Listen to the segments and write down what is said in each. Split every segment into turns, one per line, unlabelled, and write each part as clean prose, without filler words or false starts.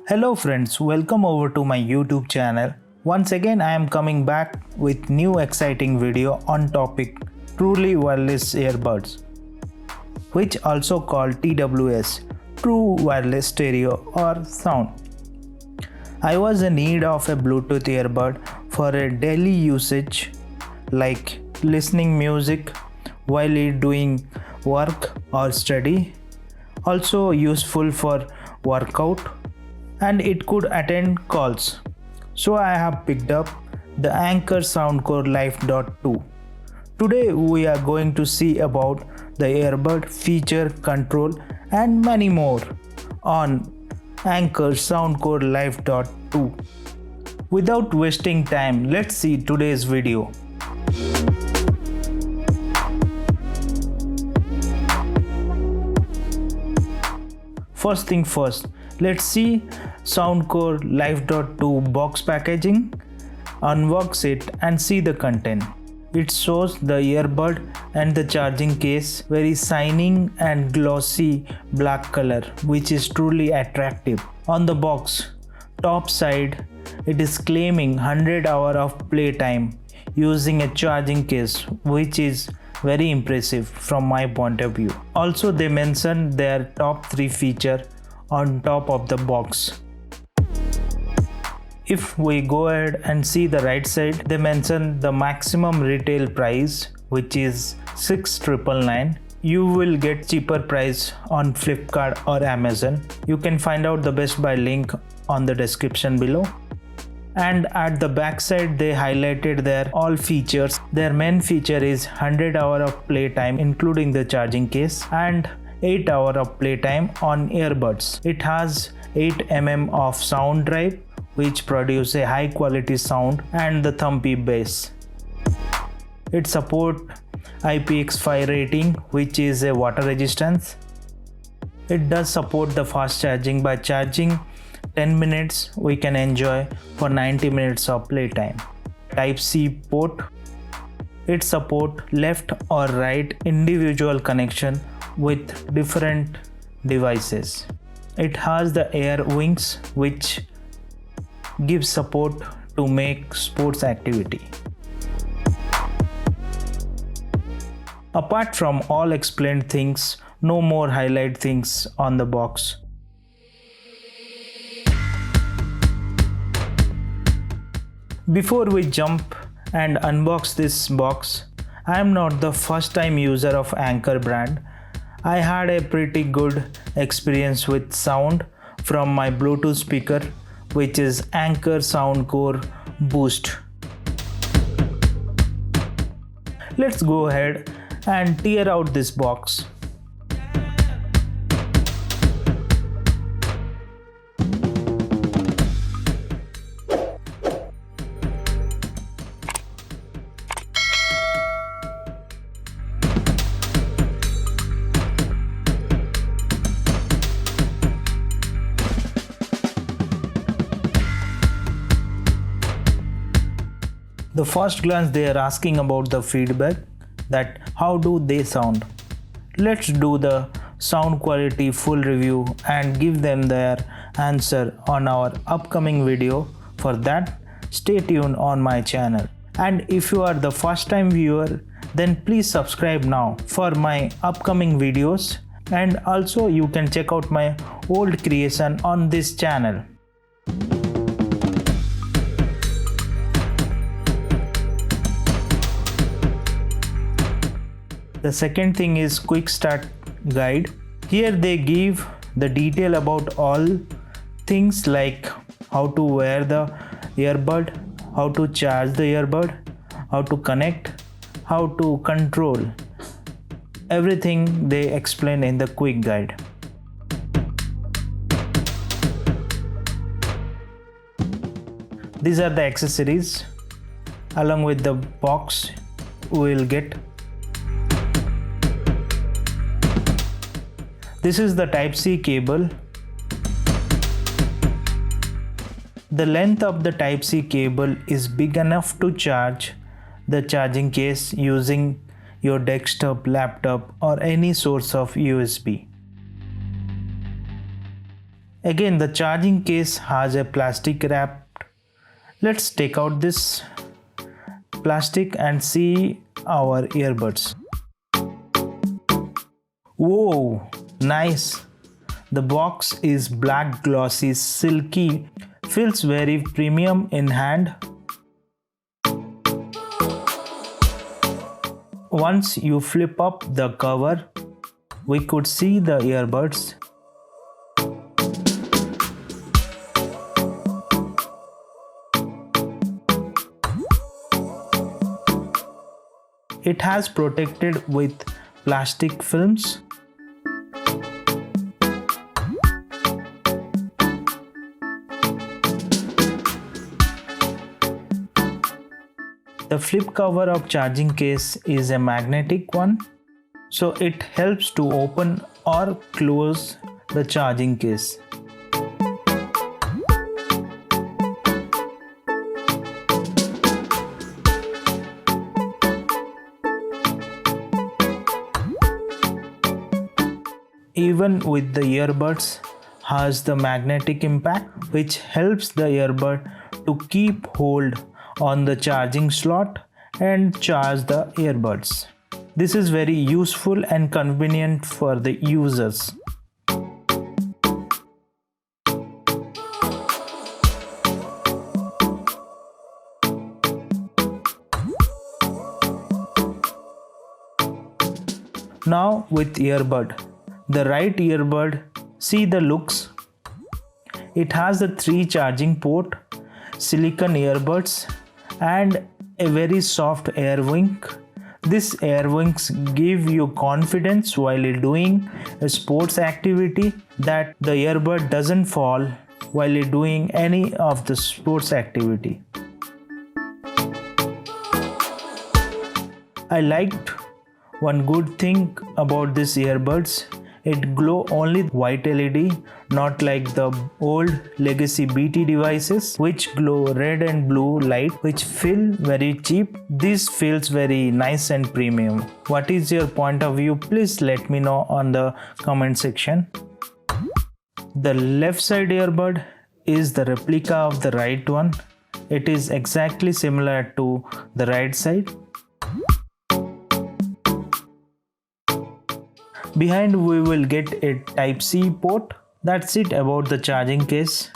Hello friends, welcome over to my YouTube channel. Once again I am coming back with new exciting video on topic truly wireless earbuds, which also called TWS, True Wireless Stereo or Sound. I was in need of a Bluetooth earbud for a daily usage like listening music while doing work or study, also useful for workout, and it could attend calls. So I have picked up the Anker Soundcore Life 2. Today we are going to see about the earbud feature, control and many more on Anker Soundcore Life 2. Without wasting time, let's see today's video. First thing first, let's see Soundcore Life 2 box packaging, unbox it and see the content. It shows the earbud and the charging case, very shining and glossy black color, which is truly attractive. On the box top side, it is claiming 100 hours of playtime using a charging case, which is very impressive from my point of view. Also they mentioned their top 3 feature on top of the box. If we go ahead and see the right side, they mention the maximum retail price, which is 6,999. You will get cheaper price on Flipkart or Amazon. You can find out the Best Buy link on the description below. And at the back side they highlighted their all features. Their main feature is 100 hours of playtime including the charging case and 8 hours of playtime on earbuds. It has 8 mm of sound drive, which produce a high quality sound and the thumpy bass. It support IPX5 rating, which is a water resistance. It does support the fast charging. By charging 10 minutes we can enjoy for 90 minutes of playtime. Type-C port. It support left or right individual connection with different devices. It has the air wings, which gives support to make sports activity. Apart from all explained things, no more highlight things on the box. Before we jump and unbox this box, I am not the first time user of Anker brand. I had a pretty good experience with sound from my Bluetooth speaker, which is Anker Soundcore Boost. Let's go ahead and tear out this box. The first glance they are asking about the feedback, that how do they sound. Let's do the sound quality full review and give them their answer on our upcoming video. For that, stay tuned on my channel. And if you are the first time viewer, then please subscribe now for my upcoming videos, and also you can check out my old creation on this channel. The second thing is quick start guide. Here they give the detail about all things like how to wear the earbud, how to charge the earbud, how to connect, how to control. Everything they explain in the quick guide. These are the accessories. Along with the box we will get. This is the Type-C cable. The length of the Type-C cable is big enough to charge the charging case using your desktop, laptop or any source of USB. Again, the charging case has a plastic wrap. Let's take out this plastic and see our earbuds. Whoa, nice. The box is black, glossy, silky, feels very premium in hand. Once you flip up the cover, we could see the earbuds. It has protected with plastic films. The flip cover of charging case is a magnetic one, so it helps to open or close the charging case. Even with the earbuds has the magnetic impact, which helps the earbud to keep hold on the charging slot and charge the earbuds. This is very useful and convenient for the users. Now with earbud, the right earbud, see the looks. It has the 3 charging port, silicone earbuds and a very air wing. This air wings give you confidence while doing a sports activity that the earbud doesn't fall while doing any of the sports activity. I liked one good thing about these earbuds. It glow only white LED, not like the old legacy BT devices which glow red and blue light, which feel very cheap. This feels very nice and premium. What is your point of view? Please let me know on the comment section. The left side earbud is the replica of the right one. It is exactly similar to the right side. Behind we will get a Type-C port. That's it about the charging case.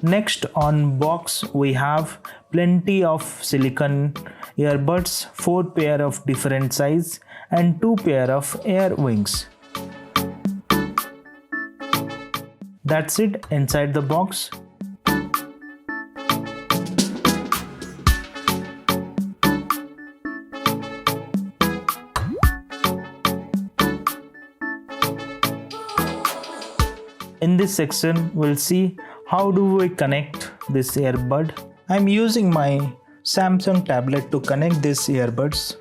Next on box we have plenty of silicone earbuds, 4 pair of different size and 2 pair of air wings. That's it inside the box. In this section, we'll see how do we connect this earbud. I'm using my Samsung tablet to connect these earbuds.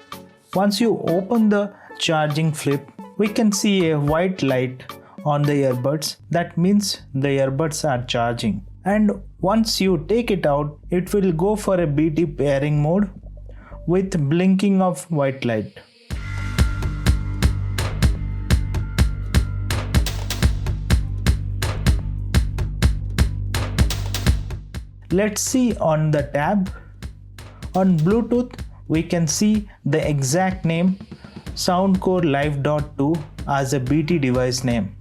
Once you open the charging flip, we can see a white light on the earbuds. That means the earbuds are charging. And once you take it out, it will go for a BT pairing mode with blinking of white light. Let's see on the tab. On Bluetooth, we can see the exact name Soundcore Live.2 as a BT device name.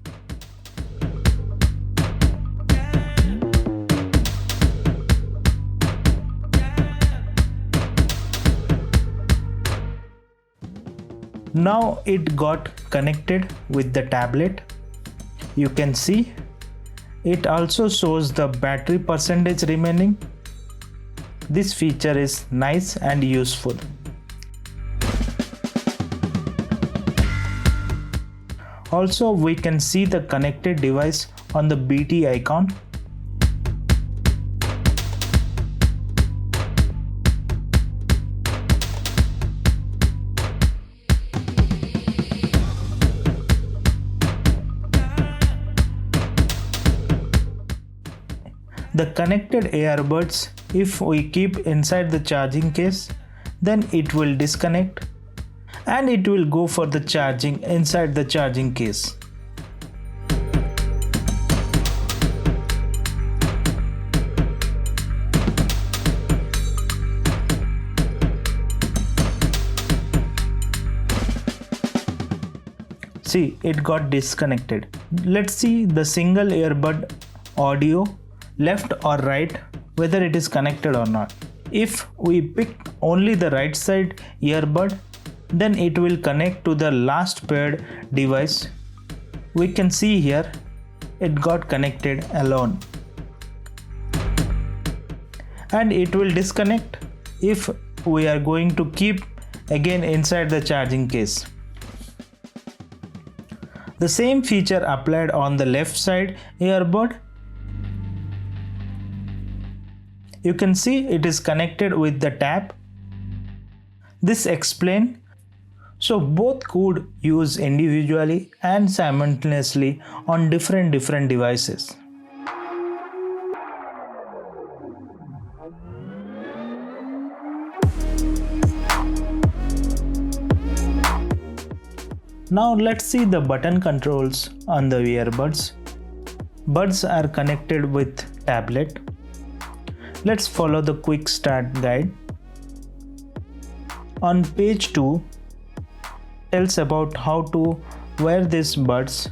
Now it got connected with the tablet. You can see it also shows the battery percentage remaining. This feature is nice and useful. Also, we can see the connected device on the BT icon. The connected earbuds, if we keep inside the charging case, then it will disconnect and it will go for the charging inside the charging case. See, it got disconnected. Let's see the single earbud audio, left or right, whether it is connected or not. If we pick only the right side earbud, then it will connect to the last paired device. We can see here it got connected alone. And it will disconnect if we are going to keep again inside the charging case. The same feature applied on the left side earbud. You can see it is connected with the tab. This explains. So both could use individually and simultaneously on different devices. Now let's see the button controls on the earbuds. Buds are connected with tablet. Let's follow the quick start guide. On page 2 tells about how to wear these buds.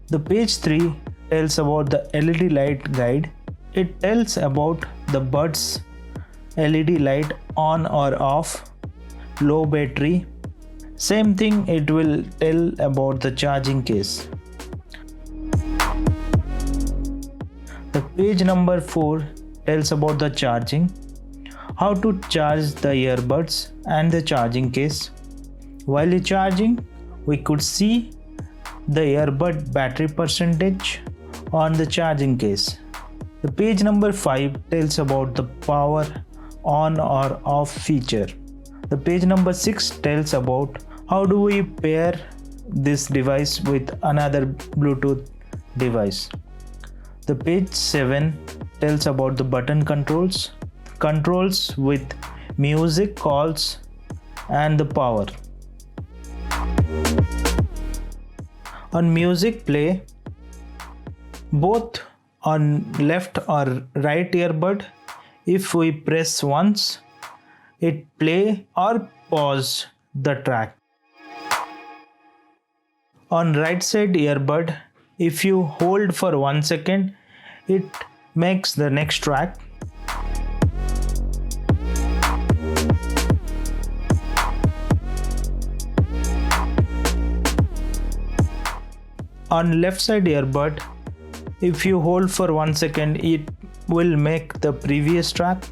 The page 3 tells about the LED light guide. It tells about the buds LED light on or off, low battery. Same thing it will tell about the charging case. The page number 4 tells about the charging, how to charge the earbuds and the charging case. While charging, we could see the earbud battery percentage on the charging case. The page number 5 tells about the power on or off feature. The page number 6 tells about how do we pair this device with another Bluetooth device. The page 7 tells about the button controls with music, calls and the power. On music play, both on left or right earbud, if we press once, it play or pause the track. On right side earbud, if you hold for 1 second, it makes the next track. On left side earbud, if you hold for 1 second, it will make the previous track.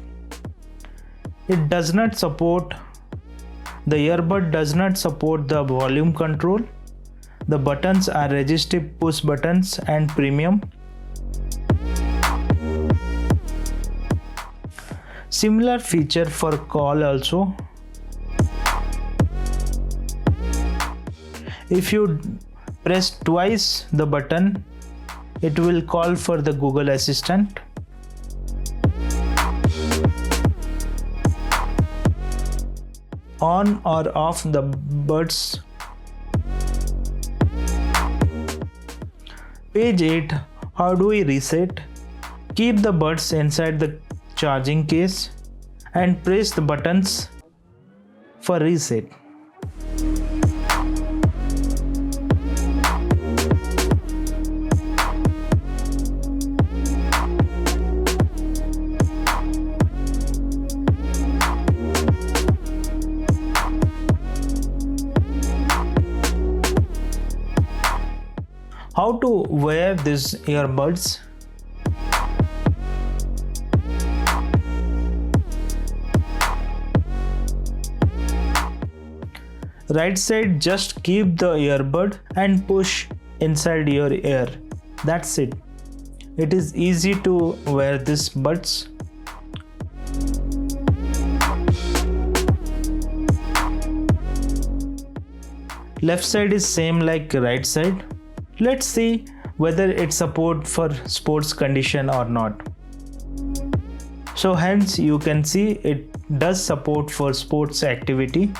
It does not support, the earbud does not support the volume control. The buttons are resistive push buttons and premium. Similar feature for call also. If you press twice the button, it will call for the Google Assistant. On or off the buds. Page 8, how do we reset? Keep the buds inside the charging case and press the buttons for reset. How to wear these earbuds? Right side, just keep the earbud and push inside your ear. That's it. It is easy to wear these buds. Left side is same like right side. Let's see whether it support for sports condition or not. So hence you can see it does support for sports activity.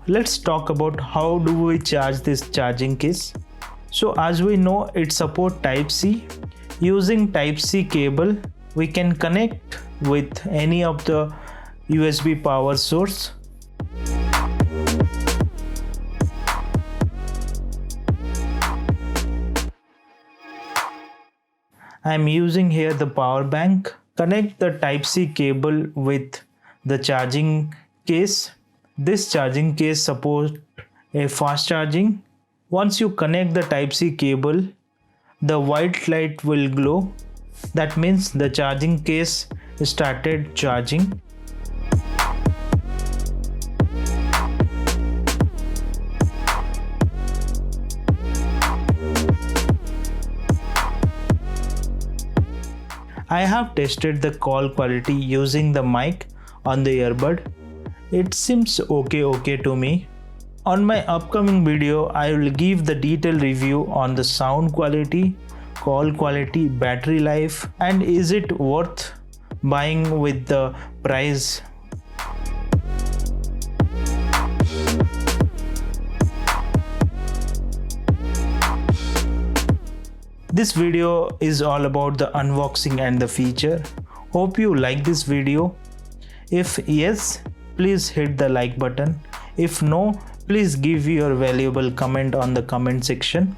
Let's talk about how do we charge this charging case. So as we know, it support Type-C. Using Type-C cable, we can connect with any of the USB power source. I am using here the power bank. Connect the Type-C cable with the charging case. This charging case supports a fast charging. Once you connect the Type-C cable, the white light will glow. That means the charging case started charging. I have tested the call quality using the mic on the earbud. It seems okay to me. On my upcoming video, I will give the detailed review on the sound quality, call quality, battery life, and is it worth buying with the price. This video is all about the unboxing and the feature. Hope you like this video. If yes, please hit the like button. If no, please give your valuable comment on the comment section.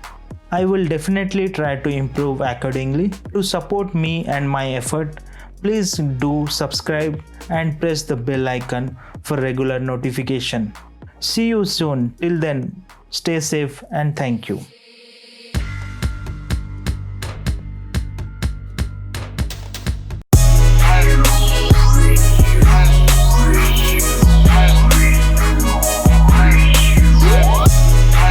I will definitely try to improve accordingly. To support me and my effort, please do subscribe and press the bell icon for regular notification. See you soon. Till then, stay safe and thank you.